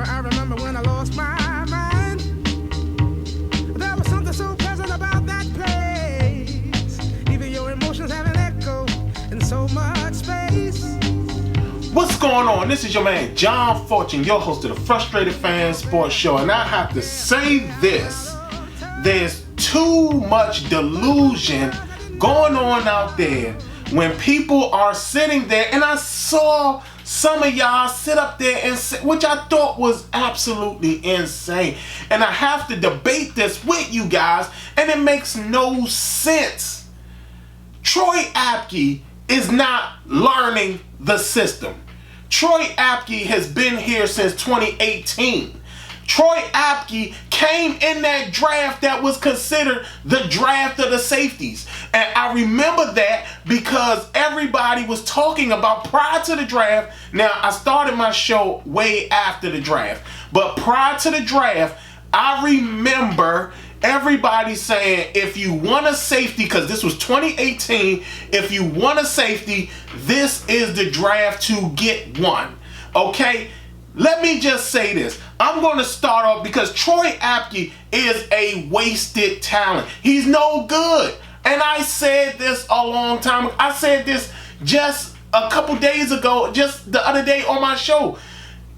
I remember when I lost my mind. There was something so pleasant about that place. Even your emotions have an echo in so much space. What's going on? This is your man John Fortune, your host of the Frustrated Fan Sports Show, and I have to say this: there's too much delusion going on out there when people are sitting there, and I saw some of y'all sit up there and say, which I thought was absolutely insane. And I have to debate this with you guys, and it makes no sense. Troy Apke is not learning the system. Troy Apke has been here since 2018. Troy Apke came in that draft that was considered the draft of the safeties. And I remember that because everybody was talking about prior to the draft. Now, I started my show way after the draft. But prior to the draft, I remember everybody saying, if you want a safety, because this was 2018, if you want a safety, this is the draft to get one. Okay? Let me just say this. I'm going to start off because Troy Apke is a wasted talent. He's no good. And I said this a long time ago. I said this just a couple days ago, just the other day on my show.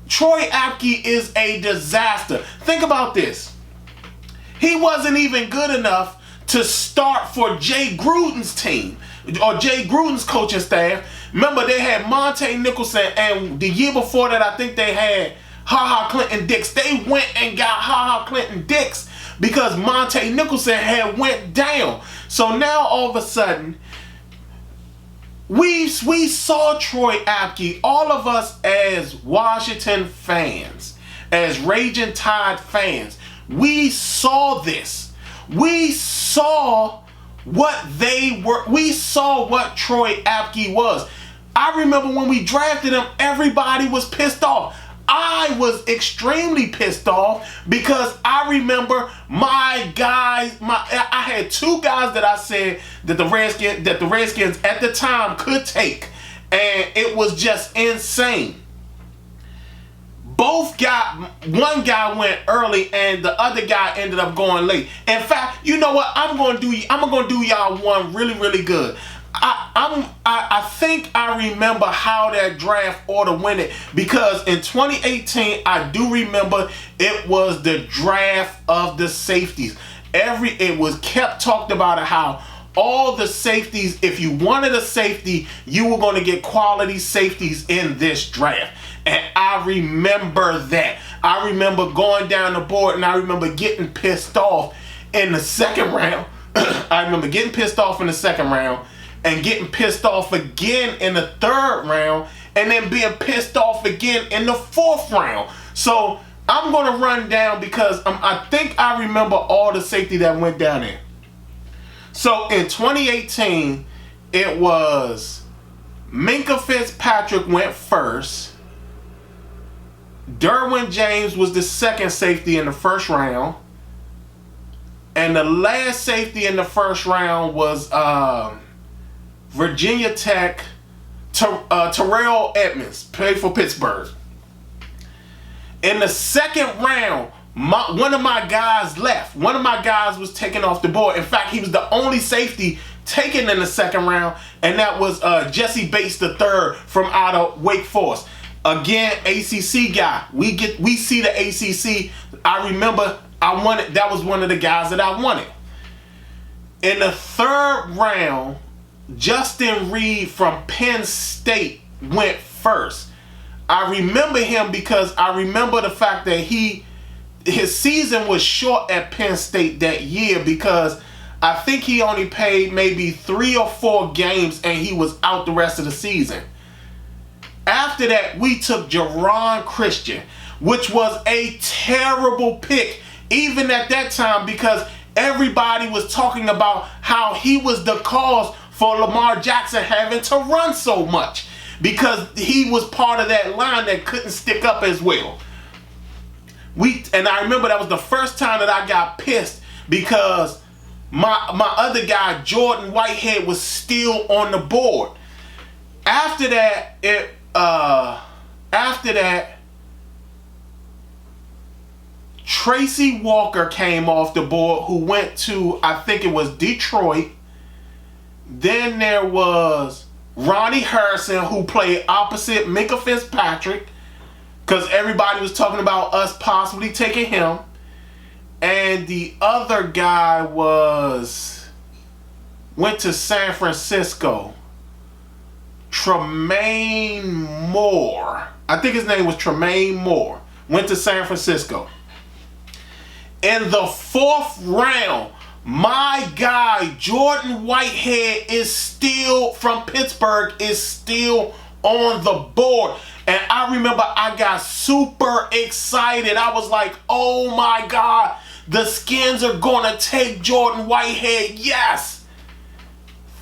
Troy Apke is a disaster. Think about this. He wasn't even good enough to start for Jay Gruden's team or Jay Gruden's coaching staff. Remember, they had Monte Nicholson, and the year before that, I think they had Ha-Ha Clinton-Dix. They went and got Ha-Ha Clinton-Dix because Monte Nicholson had went down. So now, all of a sudden, we saw Troy Apke, all of us as Washington fans, as Raging Tide fans, we saw this. We saw what they were. We saw what Troy Apke was. I remember when we drafted him, everybody was pissed off. I was extremely pissed off because I remember my guys. I had two guys that I said that the Redskins at the time could take, and it was just insane. One guy went early and the other guy ended up going late. In fact, you know what? I'm gonna do y'all one really, really good. I think I remember how that draft order went it, because in 2018 I do remember it was the draft of the safeties. It was kept talked about how all the safeties, if you wanted a safety, you were going to get quality safeties in this draft. And I remember that. I remember going down the board and I remember getting pissed off in the second round. I remember getting pissed off in the second round and getting pissed off again in the third round and then being pissed off again in the fourth round. So I'm going to run down because I think I remember all the safety that went down there. So in 2018, it was Minkah Fitzpatrick went first. Derwin James was the second safety in the first round. And the last safety in the first round was Virginia Tech, Terrell Edmonds, played for Pittsburgh. In the second round, one of my guys left. One of my guys was taken off the board. In fact, he was the only safety taken in the second round, and that was Jesse Bates III from out of Wake Forest. Again, ACC guy. We see the ACC. I remember that was one of the guys that I wanted. In the third round, Justin Reed from Penn State went first. I remember him because I remember the fact that his season was short at Penn State that year because I think he only played maybe 3 or 4 games and he was out the rest of the season. After that, we took Jerron Christian, which was a terrible pick even at that time, because everybody was talking about how he was the cause for Lamar Jackson having to run so much, because he was part of that line that couldn't stick up as well. And I remember that was the first time that I got pissed, because my other guy, Jordan Whitehead, was still on the board. After that, Tracy Walker came off the board, who went to, I think it was Detroit. Then there was Ronnie Harrison, who played opposite Minkah Fitzpatrick, because everybody was talking about us possibly taking him. And the other guy went to San Francisco. Tremaine Moore. I think his name was Tremaine Moore. Went to San Francisco. In the 4th round, my guy Jordan Whitehead is still from Pittsburgh, is still on the board. And I remember I got super excited. I was like, oh my God, the Skins are gonna take Jordan Whitehead. Yes.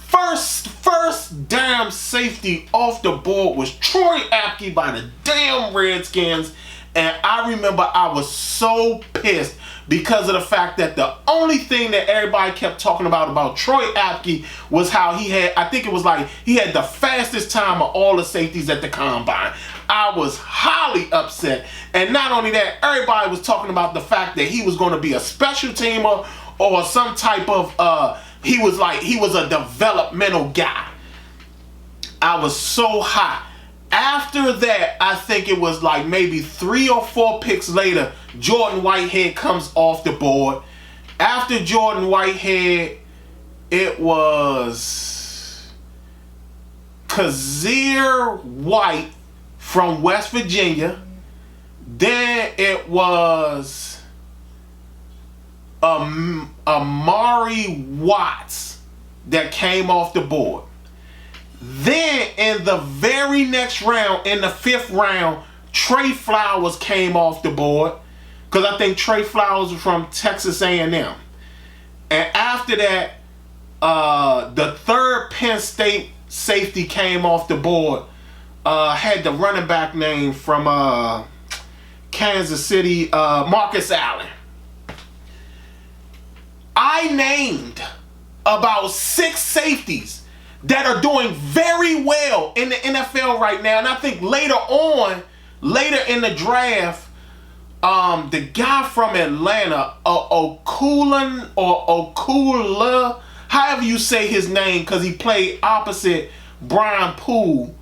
First damn safety off the board was Troy Apke by the damn Redskins. And I remember I was so pissed because of the fact that the only thing that everybody kept talking about Troy Apke was how he had, I think it was like, he had the fastest time of all the safeties at the combine. I was highly upset. And not only that, everybody was talking about the fact that he was going to be a special teamer or some type of, he was a developmental guy. I was so hot. After that, I think it was like maybe 3 or 4 picks later, Jordan Whitehead comes off the board. After Jordan Whitehead, it was Kazir White from West Virginia. Then it was Amari Watts that came off the board. Then in the very next round, in the 5th round, Trey Flowers came off the board, because I think Trey Flowers was from Texas A&M. And after that, the 3rd Penn State safety came off the board. Had the running back name from Kansas City, Marcus Allen. I named about 6 safeties that are doing very well in the NFL right now. And I think later in the draft, the guy from Atlanta, Okula, however you say his name, because he played opposite Brian Poole.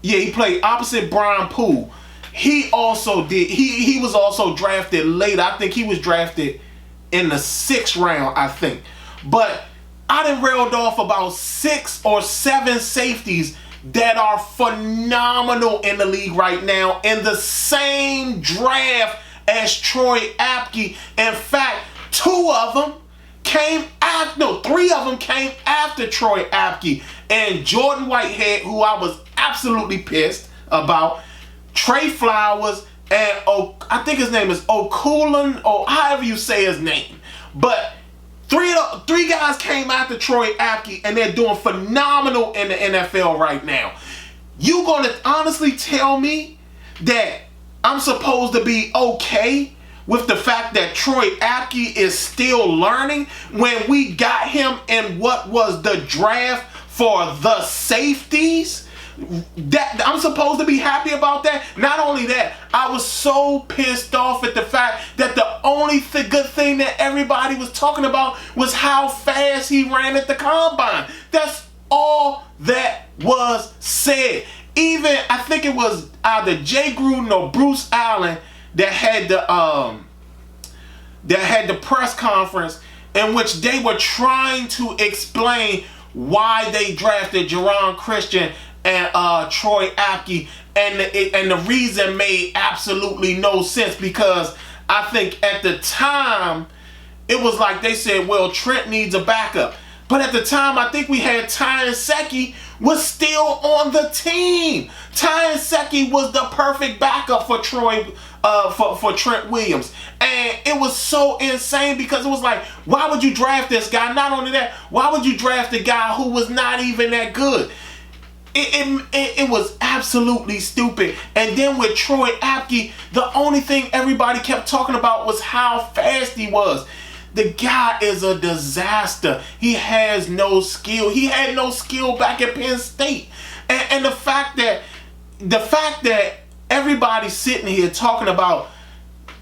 Yeah, he played opposite Brian Poole. He also did, he was also drafted later. I think he was drafted in the 6th round, I think. But I done railed off about 6 or 7 safeties that are phenomenal in the league right now in the same draft as Troy Apke. In fact, 3 of them came after Troy Apke. And Jordan Whitehead, who I was absolutely pissed about, Trey Flowers, and I think his name is Okulan, or however you say his name. But 3 guys came after Troy Apke, and they're doing phenomenal in the NFL right now. You gonna honestly tell me that I'm supposed to be okay with the fact that Troy Apke is still learning when we got him in what was the draft for the safeties? That I'm supposed to be happy about that? Not only that, I was so pissed off at the fact that the only good thing that everybody was talking about was how fast he ran at the combine. That's all that was said. Even, I think it was either Jay Gruden or Bruce Allen that had the press conference in which they were trying to explain why they drafted Jerron Christian and Troy Apke, and the reason made absolutely no sense, because I think at the time it was like they said, well, Trent needs a backup. But at the time, I think we had Ty Nsekhe was still on the team. Ty Nsekhe was the perfect backup for Troy for Trent Williams. And it was so insane because it was like, why would you draft this guy? Not only that, why would you draft a guy who was not even that good? It was absolutely stupid. And then with Troy Apke, the only thing everybody kept talking about was how fast he was. The guy is a disaster. He has no skill. He had no skill back at Penn State. And the fact that everybody's sitting here talking about,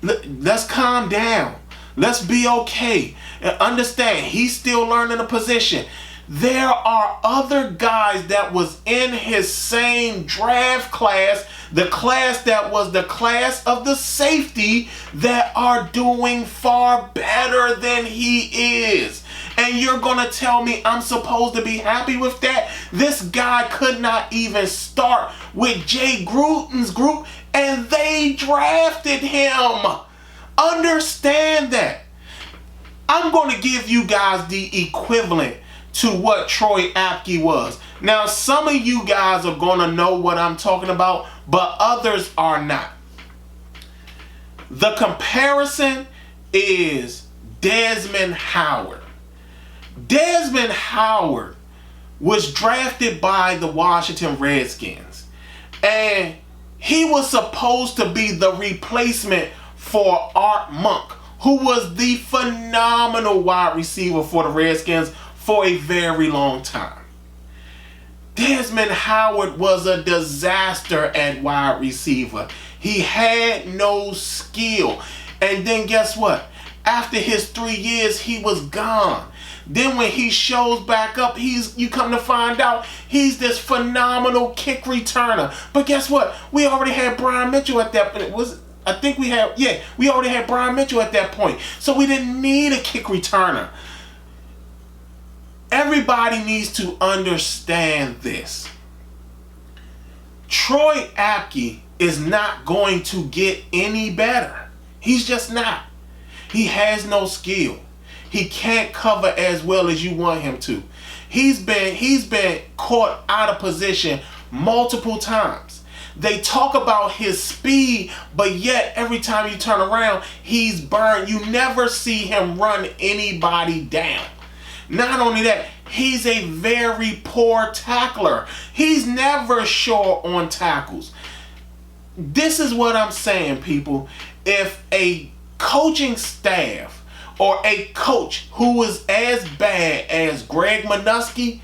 let's calm down. Let's be okay. And understand, he's still learning the position. There are other guys that was in his same draft class, the class that was the class of the safety, that are doing far better than he is. And you're going to tell me I'm supposed to be happy with that? This guy could not even start with Jay Gruden's group, and they drafted him. Understand that. I'm going to give you guys the equivalent to what Troy Apke was. Now, some of you guys are going to know what I'm talking about, but others are not. The comparison is Desmond Howard. Desmond Howard was drafted by the Washington Redskins, and he was supposed to be the replacement for Art Monk, who was the phenomenal wide receiver for the Redskins for a very long time. Desmond Howard was a disaster at wide receiver. He had no skill. And then guess what? After his 3 years, he was gone. Then when he shows back up, you come to find out he's this phenomenal kick returner. But guess what? We already had Brian Mitchell at that point. We already had Brian Mitchell at that point. So we didn't need a kick returner. Everybody needs to understand this. Troy Apke is not going to get any better. He's just not. He has no skill. He can't cover as well as you want him to. He's been caught out of position multiple times. They talk about his speed, but yet every time you turn around, he's burned. You never see him run anybody down. Not only that, he's a very poor tackler. He's never sure on tackles. This is what I'm saying, people. If a coaching staff or a coach who was as bad as Greg Minuski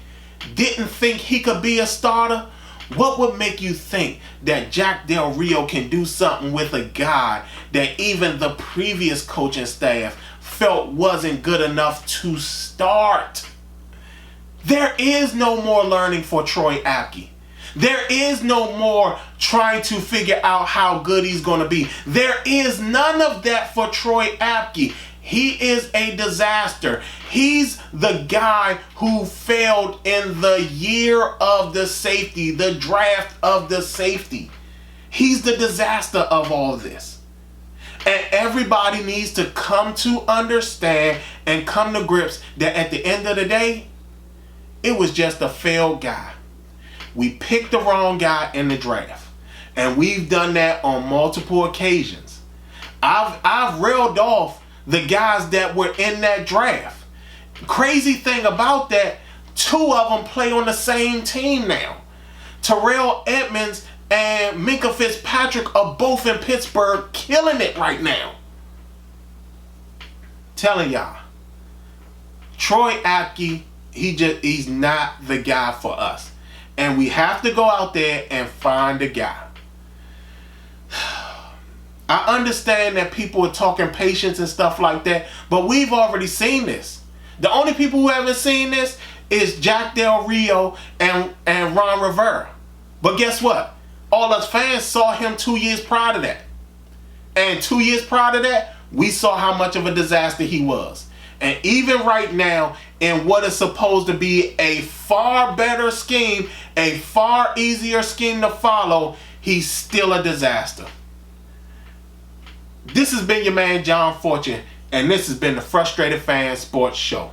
didn't think he could be a starter, what would make you think that Jack Del Rio can do something with a guy that even the previous coaching staff felt wasn't good enough to start? There is no more learning for Troy Apke. There is no more trying to figure out how good he's going to be. There is none of that for Troy Apke. He is a disaster. He's the guy who failed in the year of the safety, the draft of the safety. He's the disaster of all of this. And everybody needs to come to understand and come to grips that at the end of the day, it was just a failed guy. We picked the wrong guy in the draft. And we've done that on multiple occasions. I've railed off the guys that were in that draft. Crazy thing about that, 2 of them play on the same team now. Terrell Edmonds and Minka Fitzpatrick are both in Pittsburgh, killing it right now. Telling y'all, Troy Apke, he's not the guy for us. And we have to go out there and find a guy. I understand that people are talking patience and stuff like that, but we've already seen this. The only people who haven't seen this is Jack Del Rio and Ron Rivera. But guess what? All us fans saw him 2 years prior to that. And 2 years prior to that, we saw how much of a disaster he was. And even right now, in what is supposed to be a far better scheme, a far easier scheme to follow, he's still a disaster. This has been your man, John Fortune, and this has been the Frustrated Fan Sports Show.